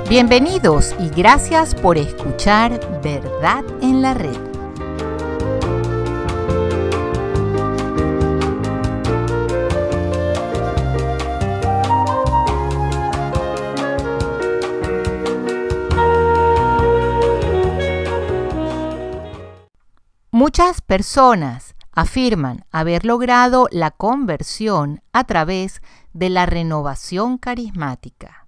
Bienvenidos y gracias por escuchar Verdad en la Red. Muchas personas afirman haber logrado la conversión a través de la renovación carismática.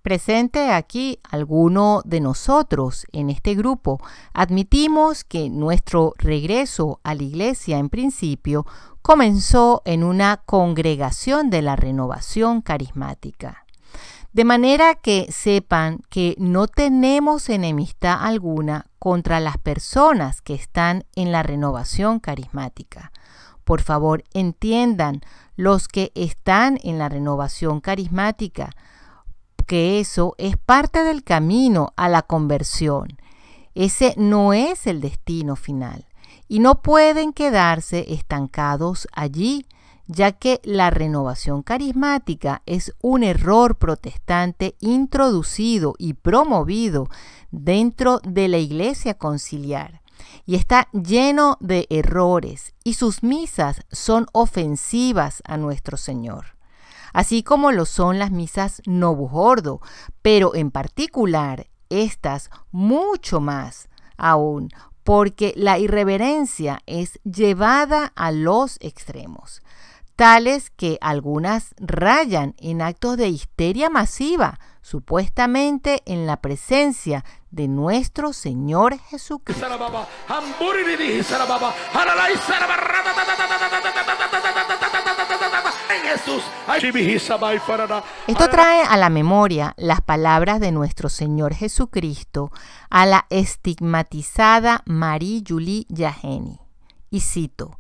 Presente aquí alguno de nosotros en este grupo, admitimos que nuestro regreso a la iglesia en principio comenzó en una congregación de la renovación carismática. De manera que sepan que no tenemos enemistad alguna contra las personas que están en la renovación carismática. Por favor, entiendan los que están en la renovación carismática, que eso es parte del camino a la conversión. Ese no es el destino final y no pueden quedarse estancados allí, ya que la renovación carismática es un error protestante introducido y promovido dentro de la iglesia conciliar y está lleno de errores y sus misas son ofensivas a nuestro Señor, así como lo son las misas Novuhordo, pero en particular estas mucho más aún, porque la irreverencia es llevada a los extremos, tales que algunas rayan en actos de histeria masiva, supuestamente en la presencia de nuestro Señor Jesucristo. Esto trae a la memoria las palabras de nuestro Señor Jesucristo a la estigmatizada Marie-Julie Jahenny. Y cito: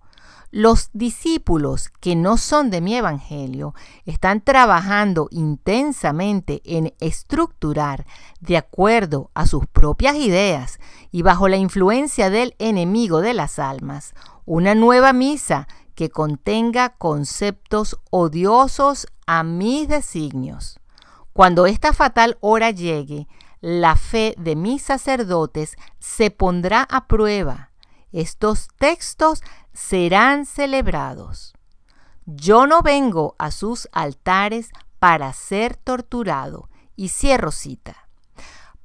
los discípulos que no son de mi evangelio están trabajando intensamente en estructurar, de acuerdo a sus propias ideas y bajo la influencia del enemigo de las almas, una nueva misa que contenga conceptos odiosos a mis designios. Cuando esta fatal hora llegue, la fe de mis sacerdotes se pondrá a prueba. Estos textos serán celebrados. Yo no vengo a sus altares para ser torturado. Y cierro cita.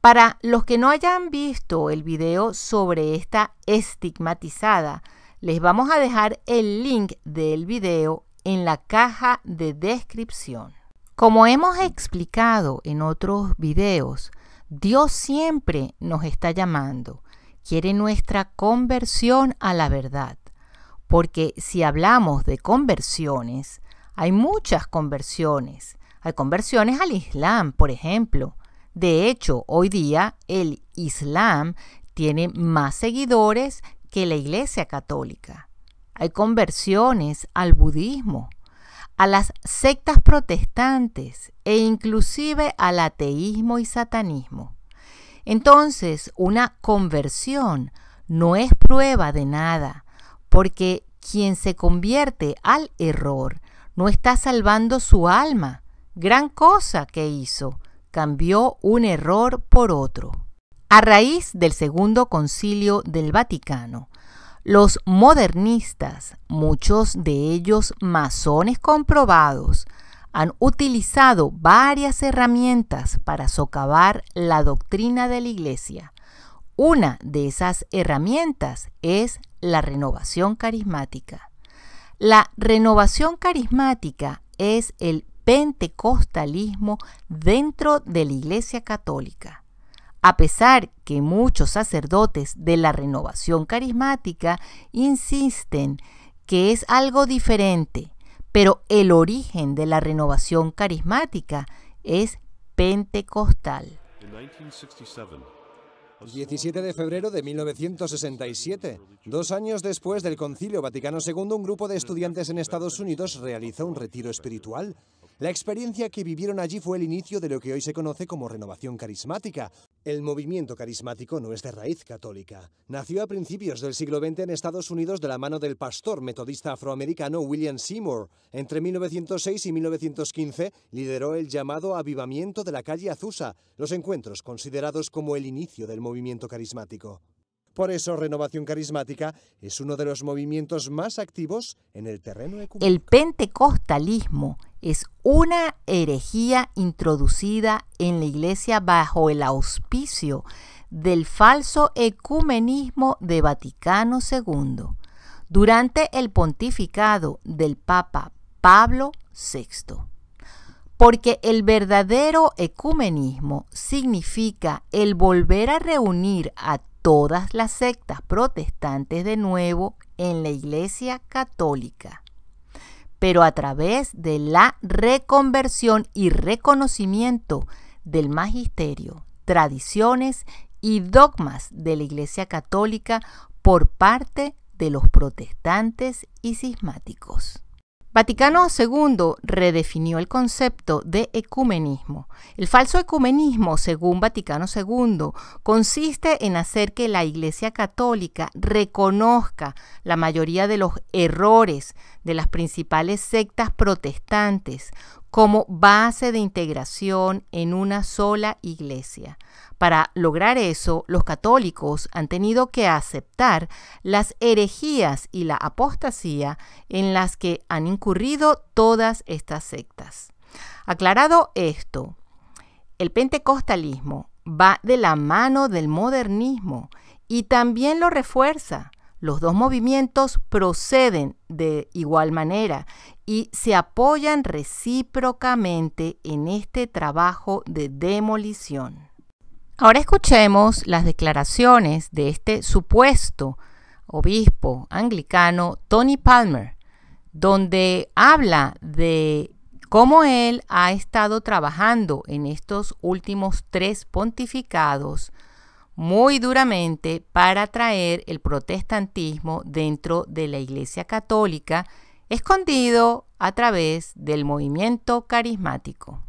Para los que no hayan visto el video sobre esta estigmatizada, les vamos a dejar el link del video en la caja de descripción. Como hemos explicado en otros videos, Dios siempre nos está llamando. Quiere nuestra conversión a la verdad. Porque si hablamos de conversiones, hay muchas conversiones. Hay conversiones al Islam, por ejemplo. De hecho, hoy día el Islam tiene más seguidores que la Iglesia Católica. Hay conversiones al budismo, a las sectas protestantes e inclusive al ateísmo y satanismo. Entonces, una conversión no es prueba de nada, porque quien se convierte al error no está salvando su alma. Gran cosa que hizo, cambió un error por otro. A raíz del Segundo Concilio del Vaticano, los modernistas, muchos de ellos masones comprobados, han utilizado varias herramientas para socavar la doctrina de la Iglesia. Una de esas herramientas es la renovación carismática. La renovación carismática es el pentecostalismo dentro de la Iglesia Católica. A pesar que muchos sacerdotes de la renovación carismática insisten que es algo diferente, pero el origen de la renovación carismática es pentecostal. El 17 de febrero de 1967, 2 años después del Concilio Vaticano II, un grupo de estudiantes en Estados Unidos realizó un retiro espiritual. La experiencia que vivieron allí fue el inicio de lo que hoy se conoce como renovación carismática. El movimiento carismático no es de raíz católica. Nació a principios del siglo XX en Estados Unidos de la mano del pastor metodista afroamericano William Seymour. Entre 1906 y 1915 lideró el llamado Avivamiento de la calle Azusa, los encuentros considerados como el inicio del movimiento carismático. Por eso, Renovación Carismática es uno de los movimientos más activos en el terreno ecuménico. El pentecostalismo es una herejía introducida en la Iglesia bajo el auspicio del falso ecumenismo de Vaticano II durante el pontificado del Papa Pablo VI. Porque el verdadero ecumenismo significa el volver a reunir a todas las sectas protestantes de nuevo en la Iglesia Católica, pero a través de la reconversión y reconocimiento del magisterio, tradiciones y dogmas de la Iglesia Católica por parte de los protestantes y cismáticos. Vaticano II redefinió el concepto de ecumenismo. El falso ecumenismo, según Vaticano II, consiste en hacer que la Iglesia Católica reconozca la mayoría de los errores de las principales sectas protestantes como base de integración en una sola iglesia. Para lograr eso, los católicos han tenido que aceptar las herejías y la apostasía en las que han incurrido todas estas sectas. Aclarado esto, el pentecostalismo va de la mano del modernismo y también lo refuerza. Los dos movimientos proceden de igual manera y se apoyan recíprocamente en este trabajo de demolición. Ahora escuchemos las declaraciones de este supuesto obispo anglicano Tony Palmer, donde habla de cómo él ha estado trabajando en estos últimos 3 pontificados muy duramente para traer el protestantismo dentro de la Iglesia Católica, escondido a través del movimiento carismático.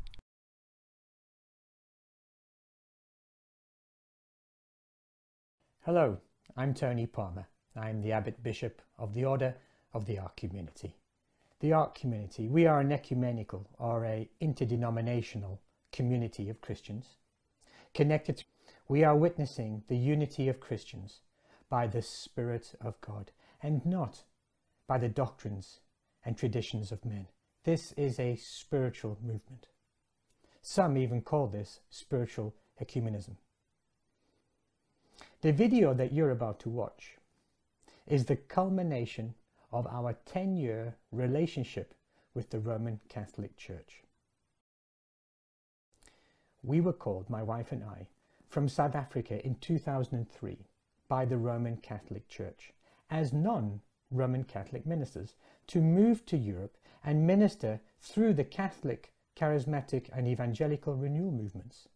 Hello, I'm Tony Palmer. I'm the Abbot Bishop of the Order of the Ark Community. The Ark Community, we are an ecumenical or a interdenominational community of Christians. Connected, we are witnessing the unity of Christians by the Spirit of God and not by the doctrines and traditions of men. This is a spiritual movement. Some even call this spiritual ecumenism. The video that you're about to watch is the culmination of our 10-year relationship with the Roman Catholic Church. We were called, my wife and I, from South Africa in 2003 by the Roman Catholic Church as non-Roman Catholic ministers to move to Europe and minister through the Catholic, charismatic and evangelical renewal movements.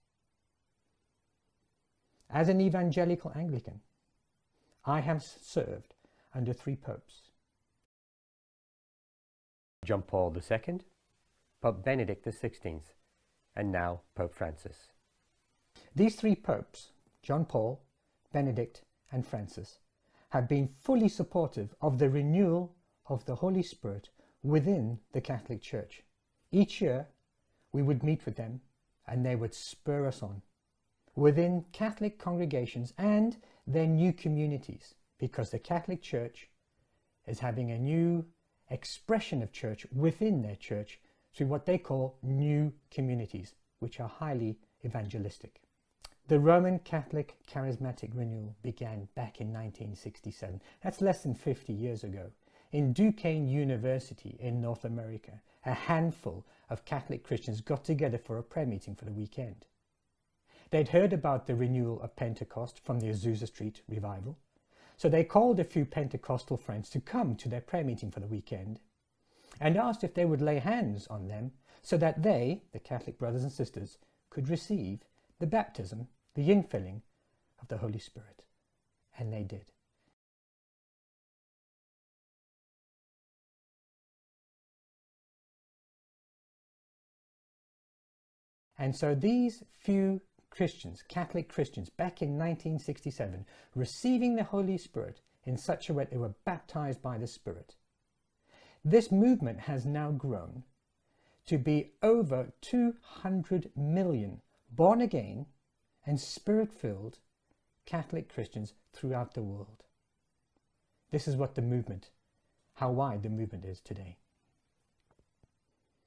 As an evangelical Anglican, I have served under 3 popes. John Paul II, Pope Benedict XVI, and now Pope Francis. These 3 popes, John Paul, Benedict, and Francis, have been fully supportive of the renewal of the Holy Spirit within the Catholic Church. Each year, we would meet with them and they would spur us on within Catholic congregations and their new communities, because the Catholic Church is having a new expression of church within their church through what they call new communities, which are highly evangelistic. The Roman Catholic Charismatic Renewal began back in 1967. That's less than 50 years ago. In Duquesne University in North America, a handful of Catholic Christians got together for a prayer meeting for the weekend. They'd heard about the renewal of Pentecost from the Azusa Street revival, so they called a few Pentecostal friends to come to their prayer meeting for the weekend and asked if they would lay hands on them so that they, the Catholic brothers and sisters, could receive the baptism, the infilling of the Holy Spirit. And they did. And so these few Christians, Catholic Christians, back in 1967, receiving the Holy Spirit in such a way they were baptized by the Spirit. This movement has now grown to be over 200 million born again and spirit-filled Catholic Christians throughout the world. This is what the movement, how wide the movement is today.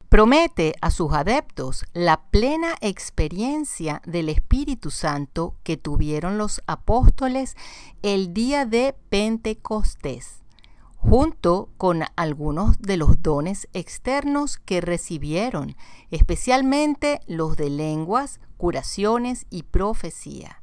Promete a sus adeptos la plena experiencia del Espíritu Santo que tuvieron los apóstoles el día de Pentecostés, junto con algunos de los dones externos que recibieron, especialmente los de lenguas, curaciones y profecía.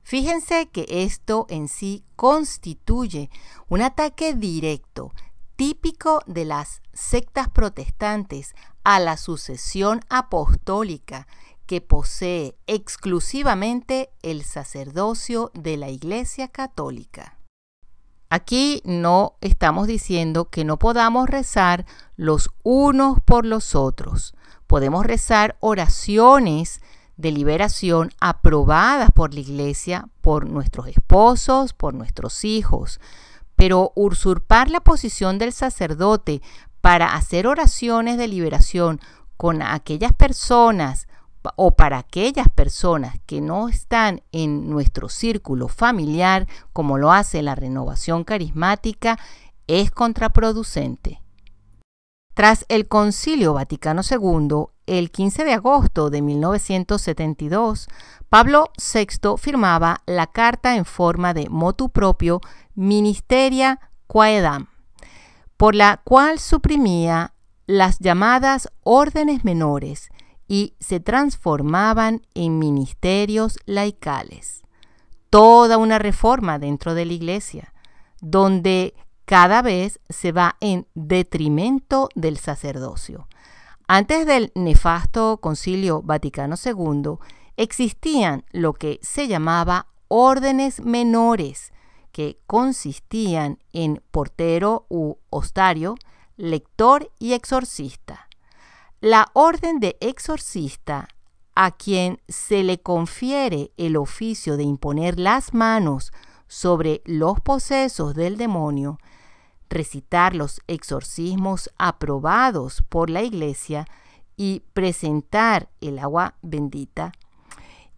Fíjense que esto en sí constituye un ataque directo, típico de las sectas protestantes, a la sucesión apostólica que posee exclusivamente el sacerdocio de la Iglesia Católica. Aquí no estamos diciendo que no podamos rezar los unos por los otros. Podemos rezar oraciones de liberación aprobadas por la Iglesia, por nuestros esposos, por nuestros hijos. Pero usurpar la posición del sacerdote para hacer oraciones de liberación con aquellas personas o para aquellas personas que no están en nuestro círculo familiar, como lo hace la renovación carismática, es contraproducente. Tras el Concilio Vaticano II, el 15 de agosto de 1972, Pablo VI firmaba la carta en forma de motu proprio Ministeria Quaedam, por la cual suprimía las llamadas órdenes menores y se transformaban en ministerios laicales. Toda una reforma dentro de la Iglesia, donde cada vez se va en detrimento del sacerdocio. Antes del nefasto Concilio Vaticano II, existían lo que se llamaba órdenes menores, que consistían en portero u ostario, lector y exorcista. La orden de exorcista, a quien se le confiere el oficio de imponer las manos sobre los posesos del demonio, recitar los exorcismos aprobados por la Iglesia y presentar el agua bendita.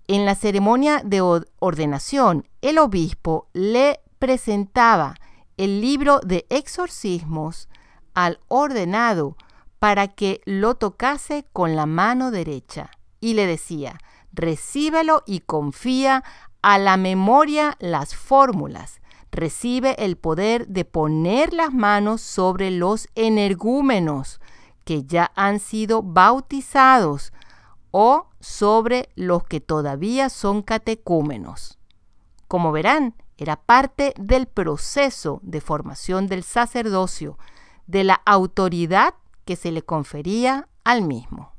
En la ceremonia de ordenación, el obispo le presentaba el libro de exorcismos al ordenado para que lo tocase con la mano derecha y le decía: recíbelo y confía a la memoria las fórmulas. Recibe el poder de poner las manos sobre los energúmenos que ya han sido bautizados o sobre los que todavía son catecúmenos. Como verán, era parte del proceso de formación del sacerdocio, de la autoridad que se le confería al mismo.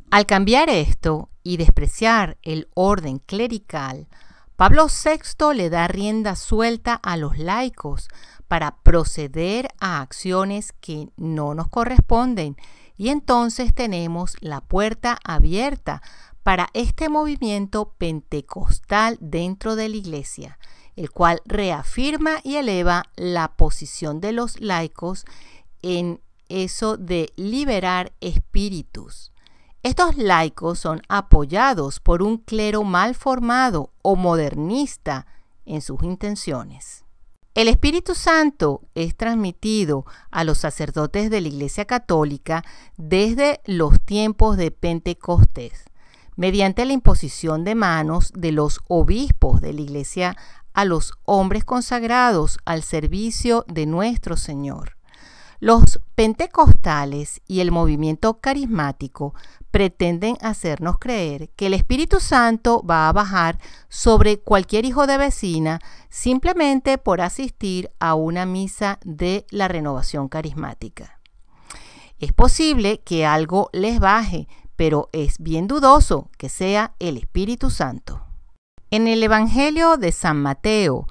Al cambiar esto y despreciar el orden clerical, Pablo VI le da rienda suelta a los laicos para proceder a acciones que no nos corresponden, y entonces tenemos la puerta abierta para este movimiento pentecostal dentro de la Iglesia, el cual reafirma y eleva la posición de los laicos en eso de liberar espíritus. Estos laicos son apoyados por un clero mal formado o modernista en sus intenciones. El Espíritu Santo es transmitido a los sacerdotes de la Iglesia Católica desde los tiempos de Pentecostés, mediante la imposición de manos de los obispos de la Iglesia a los hombres consagrados al servicio de nuestro Señor. Los pentecostales y el movimiento carismático pretenden hacernos creer que el Espíritu Santo va a bajar sobre cualquier hijo de vecina simplemente por asistir a una misa de la renovación carismática. Es posible que algo les baje, pero es bien dudoso que sea el Espíritu Santo. En el Evangelio de San Mateo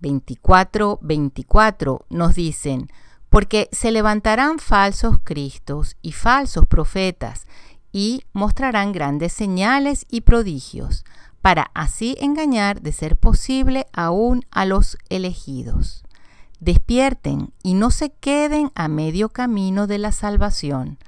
24:24 nos dicen: porque se levantarán falsos cristos y falsos profetas, y mostrarán grandes señales y prodigios, para así engañar, de ser posible, aún a los elegidos. Despierten y no se queden a medio camino de la salvación.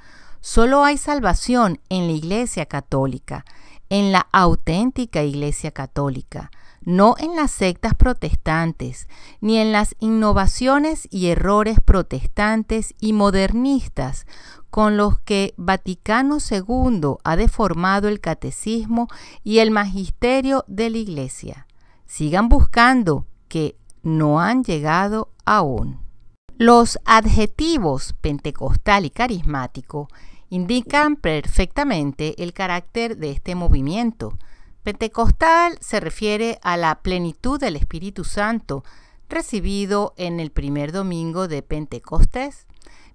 Solo hay salvación en la Iglesia Católica, en la auténtica Iglesia Católica, no en las sectas protestantes, ni en las innovaciones y errores protestantes y modernistas con los que Vaticano II ha deformado el catecismo y el magisterio de la Iglesia. Sigan buscando, que no han llegado aún. Los adjetivos pentecostal y carismático indican perfectamente el carácter de este movimiento. Pentecostal se refiere a la plenitud del Espíritu Santo recibido en el primer domingo de Pentecostés,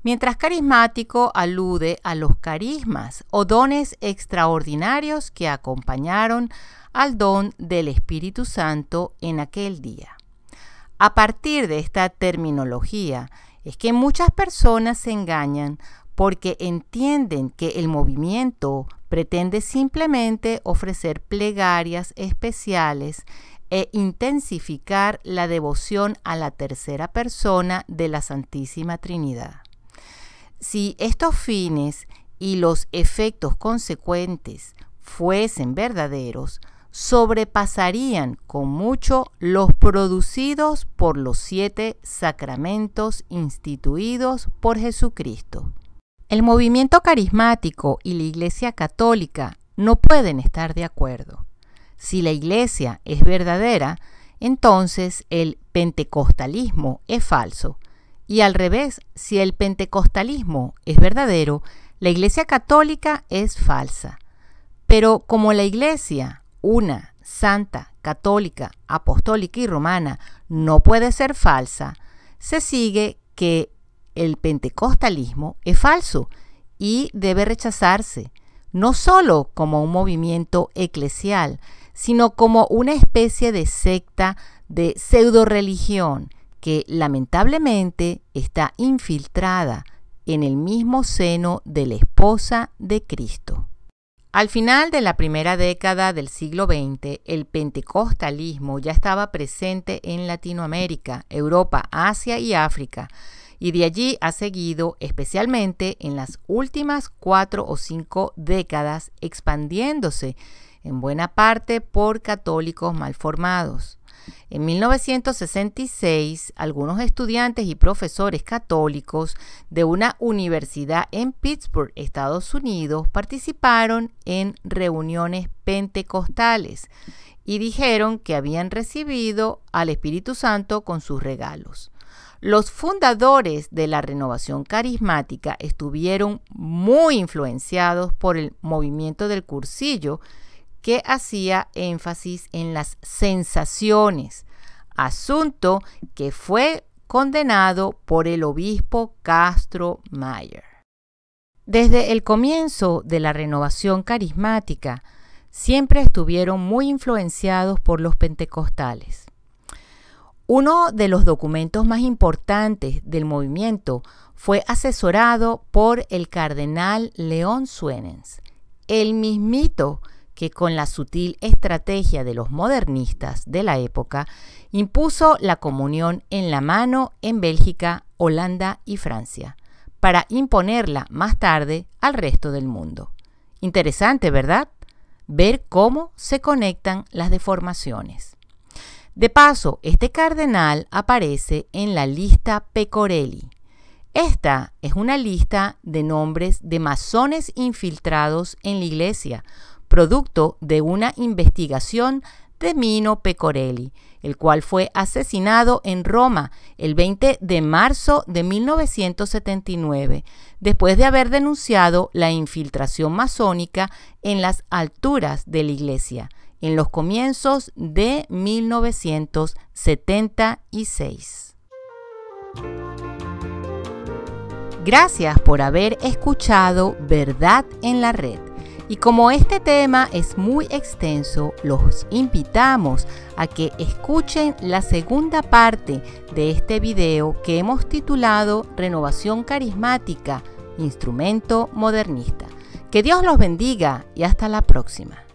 mientras carismático alude a los carismas o dones extraordinarios que acompañaron al don del Espíritu Santo en aquel día. A partir de esta terminología es que muchas personas se engañan porque entienden que el movimiento pretende simplemente ofrecer plegarias especiales e intensificar la devoción a la tercera persona de la Santísima Trinidad. Si estos fines y los efectos consecuentes fuesen verdaderos, sobrepasarían con mucho los producidos por los 7 sacramentos instituidos por Jesucristo. El movimiento carismático y la Iglesia Católica no pueden estar de acuerdo. Si la Iglesia es verdadera, entonces el pentecostalismo es falso. Y al revés, si el pentecostalismo es verdadero, la Iglesia Católica es falsa. Pero como la Iglesia, una, santa, católica, apostólica y romana, no puede ser falsa, se sigue que el pentecostalismo es falso y debe rechazarse, no solo como un movimiento eclesial, sino como una especie de secta de pseudoreligión que lamentablemente está infiltrada en el mismo seno de la esposa de Cristo. Al final de la primera década del siglo XX, el pentecostalismo ya estaba presente en Latinoamérica, Europa, Asia y África, y de allí ha seguido, especialmente en las últimas 4 o 5 décadas, expandiéndose en buena parte por católicos mal formados. En 1966, algunos estudiantes y profesores católicos de una universidad en Pittsburgh, Estados Unidos, participaron en reuniones pentecostales y dijeron que habían recibido al Espíritu Santo con sus regalos. Los fundadores de la renovación carismática estuvieron muy influenciados por el movimiento del cursillo, que hacía énfasis en las sensaciones, asunto que fue condenado por el obispo Castro Mayer. Desde el comienzo de la renovación carismática, siempre estuvieron muy influenciados por los pentecostales. Uno de los documentos más importantes del movimiento fue asesorado por el cardenal León Suenens, el mismito que con la sutil estrategia de los modernistas de la época impuso la comunión en la mano en Bélgica, Holanda y Francia, para imponerla más tarde al resto del mundo. Interesante, ¿verdad? Ver cómo se conectan las deformaciones. De paso, este cardenal aparece en la lista Pecorelli. Esta es una lista de nombres de masones infiltrados en la Iglesia, producto de una investigación de Mino Pecorelli, el cual fue asesinado en Roma el 20 de marzo de 1979, después de haber denunciado la infiltración masónica en las alturas de la Iglesia, en los comienzos de 1976. Gracias por haber escuchado Verdad en la Red. Y como este tema es muy extenso, los invitamos a que escuchen la segunda parte de este video que hemos titulado Renovación Carismática, Instrumento Modernista, Que Dios los bendiga y hasta la próxima.